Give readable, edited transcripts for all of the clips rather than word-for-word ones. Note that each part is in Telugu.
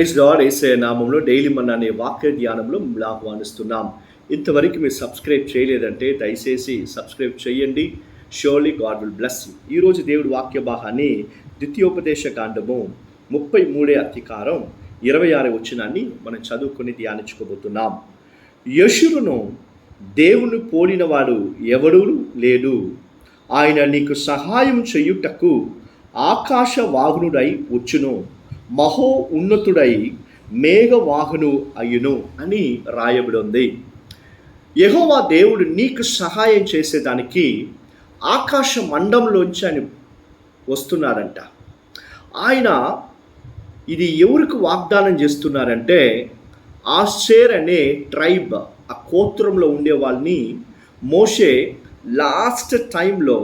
Praise lord. యేసయ్య నామంలో డైలీ మన్నా అనే వాక్య ధ్యానంలో మిమ్మల్ని ఆహ్వానిస్తున్నాం. ఇంతవరకు మీరు సబ్స్క్రైబ్ చేయలేదంటే దయచేసి సబ్స్క్రైబ్ చేయండి. Surely God will bless you. ఈరోజు దేవుడి వాక్య భాగాన్ని ద్వితీయోపదేశ కాండము 33 అధికారం 26 వచనాన్ని మనం చదువుకొని ధ్యానించుకోబోతున్నాం. యెషురును దేవుని పోలినవాడు ఎవడూ లేడు. ఆయన నీకు సహాయం చేయుటకు ఆకాశ వాహనుడై వచ్చును, మహో ఉన్నతుడై మేఘవాహను అయ్యును అని రాయబడి ఉంది. యెహోవా దేవుడు నీకు సహాయం చేసేదానికి ఆకాశ మండంలోంచి ఆయన వస్తున్నారంట. ఆయన ఇది ఎవరికి వాగ్దానం చేస్తున్నారంటే, ఆషేర్ అనే ట్రైబ్, ఆ గోత్రంలో ఉండే వాళ్ళని మోషే లాస్ట్ టైంలో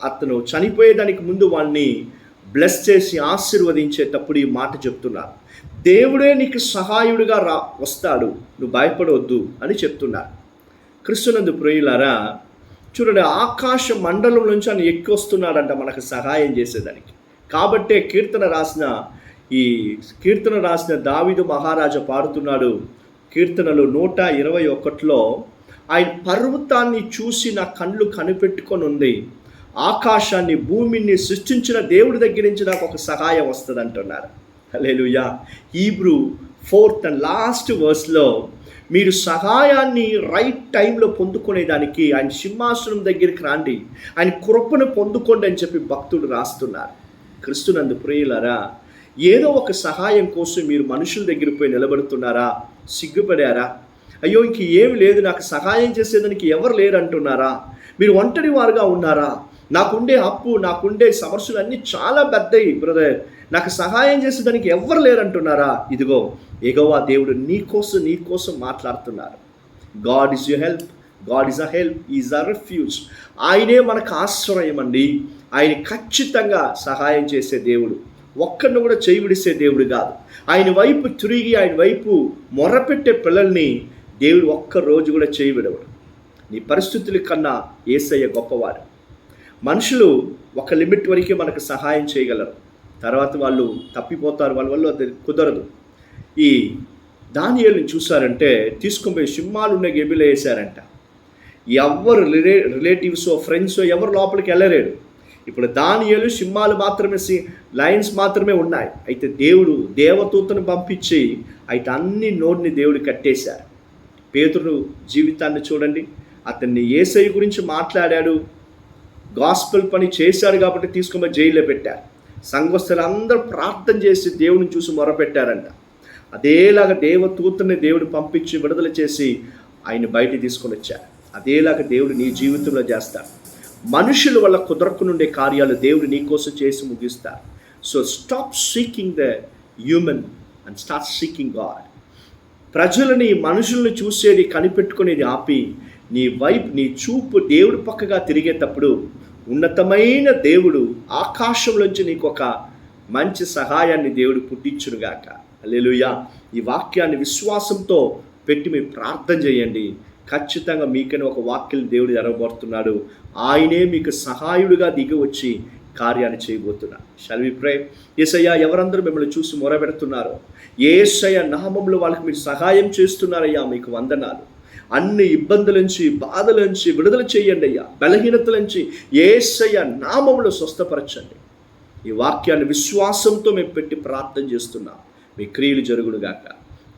అతను చనిపోయేదానికి ముందు వాళ్ళని బ్లెస్ చేసి ఆశీర్వదించేటప్పుడు ఈ మాట చెప్తున్నారు. దేవుడే నీకు సహాయుడిగా వస్తాడు, నువ్వు భయపడవద్దు అని చెప్తున్నారు. క్రీస్తునందు ప్రియులారా, చూడండి, ఆకాశ మండలం నుంచి ఆయన ఎక్కి వస్తున్నాడంట మనకు సహాయం చేసేదానికి. కాబట్టే కీర్తన రాసిన దావీదు మహారాజా పాడుతున్నాడు. కీర్తనలు 121లో ఆయన పర్వతాన్ని చూసి నా కళ్ళు కనిపెట్టుకొని ఉంది, ఆకాశాన్ని భూమిని సృష్టించిన దేవుడి దగ్గర నుంచి నాకు ఒక సహాయం వస్తుంది అంటున్నారు. హల్లెలూయా. హీబ్రూ 4th and last verseలో మీరు సహాయాన్ని రైట్ టైంలో పొందుకునేదానికి ఆయన సింహాసనం దగ్గరికి రండి, ఆయన కృపను పొందుకోండి అని చెప్పి భక్తుడు రాస్తున్నారు. క్రీస్తునందు ప్రియులారా, ఏదో ఒక సహాయం కోసం మీరు మనుషుల దగ్గర పోయి నిలబడుతున్నారా? సిగ్గుపడారా? అయ్యో ఇంక ఏమి లేదు, నాకు సహాయం చేసేదానికి ఎవరు లేరు అంటున్నారా? మీరు ఒంటరి వారుగా ఉన్నారా? నాకుండే అప్పు, నాకుండే సమస్యలు అన్నీ చాలా పెద్దవి బ్రదర్, నాకు సహాయం చేసేదానికి ఎవరు లేరంటున్నారా? ఇదిగో యెహోవా దేవుడు నీ కోసం మాట్లాడుతున్నారు. God is your help, God is a help, is a refuse. ఆయనే మనకు ఆశ్రయం అండి. ఆయన ఖచ్చితంగా సహాయం చేసే దేవుడు, ఒక్కరిని కూడా చేయి విడిసే దేవుడు కాదు. ఆయన వైపు తిరిగి ఆయన వైపు మొరపెట్టే పిల్లల్ని దేవుడు ఒక్కరోజు కూడా చేయి విడవడు. నీ పరిస్థితుల కన్నా యేసయ్య గొప్పవాడు. మనుషులు ఒక లిమిట్ వరకే మనకు సహాయం చేయగలరు, తర్వాత వాళ్ళు తప్పిపోతారు, వాళ్ళ వల్ల అది కుదరదు. ఈ దానియేలుని చూసారంటే తీసుకొని పోయి సింహాలున్న గెబిలో వేశారంట. ఎవరు రిలేటివ్స్ ఫ్రెండ్స్ ఎవరు లోపలికి వెళ్ళలేడు. ఇప్పుడు దానియేలు సింహాలు మాత్రమే, లయన్స్ మాత్రమే ఉన్నాయి. అయితే దేవుడు దేవదూతను పంపించి అయితే అన్ని నోటిని దేవుడు కట్టేశారు. పేతురు జీవితాన్ని చూడండి, అతన్ని యేసయ్య గురించి మాట్లాడాడు, గాస్పెల్ పని చేశాడు కాబట్టి తీసుకొని జైల్లో పెట్టారు. సంఘస్థులు అందరూ ప్రార్థన చేసి దేవుని చూసి మొరపెట్టారంట. అదేలాగా దేవదూతని దేవుడు పంపించి విడుదల చేసి ఆయన బయటికి తీసుకొని వచ్చారు. అదేలాగా దేవుడు నీ జీవితంలో చేస్తాడు. మనుషుల వల్ల కుదరకునుండే కార్యాలు దేవుడు నీ కోసం చేసి ముగిస్తారు. So stop seeking the human and start seeking God. ప్రజలని మనుషుల్ని చూసేది కనిపెట్టుకునేది ఆపి నీ చూపు దేవుడి పక్కగా తిరిగేటప్పుడు ఉన్నతమైన దేవుడు ఆకాశంలోంచి నీకు ఒక మంచి సహాయాన్ని దేవుడు పుట్టించునుగాక. హల్లెలూయా. ఈ వాక్యాన్ని విశ్వాసంతో పెట్టి మీరు ప్రార్థన చేయండి. ఖచ్చితంగా మీకని ఒక వాక్యం దేవుడు ఎరగబోతున్నాడు. ఆయనే మీకు సహాయుడిగా దిగి వచ్చి కార్యాన్ని చేయబోతున్నాడు. షల్ వి ప్రే. యేసయ్య, ఎవరందరూ మిమ్మల్ని చూసి మొరపెడుతున్నారో యేసయ్య నామములో వాళ్ళకి మీరు సహాయం చేస్తున్నారయ్యా, మీకు వందనాలు. అన్ని ఇబ్బందుల నుంచి, బాధల నుంచి విడుదల చేయండి అయ్యా. బలహీనతల నుంచి యేసయ్య నామములో స్వస్థపరచండి. ఈ వాక్యాన్ని విశ్వాసంతో మేము పెట్టి ప్రార్థన చేస్తున్నాం. మీ క్రియలు జరుగునుగాక.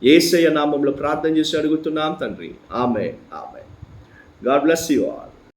యేసయ్య నామములో ప్రార్థన చేసి అడుగుతున్నాం తండ్రి. Amen. God bless you all.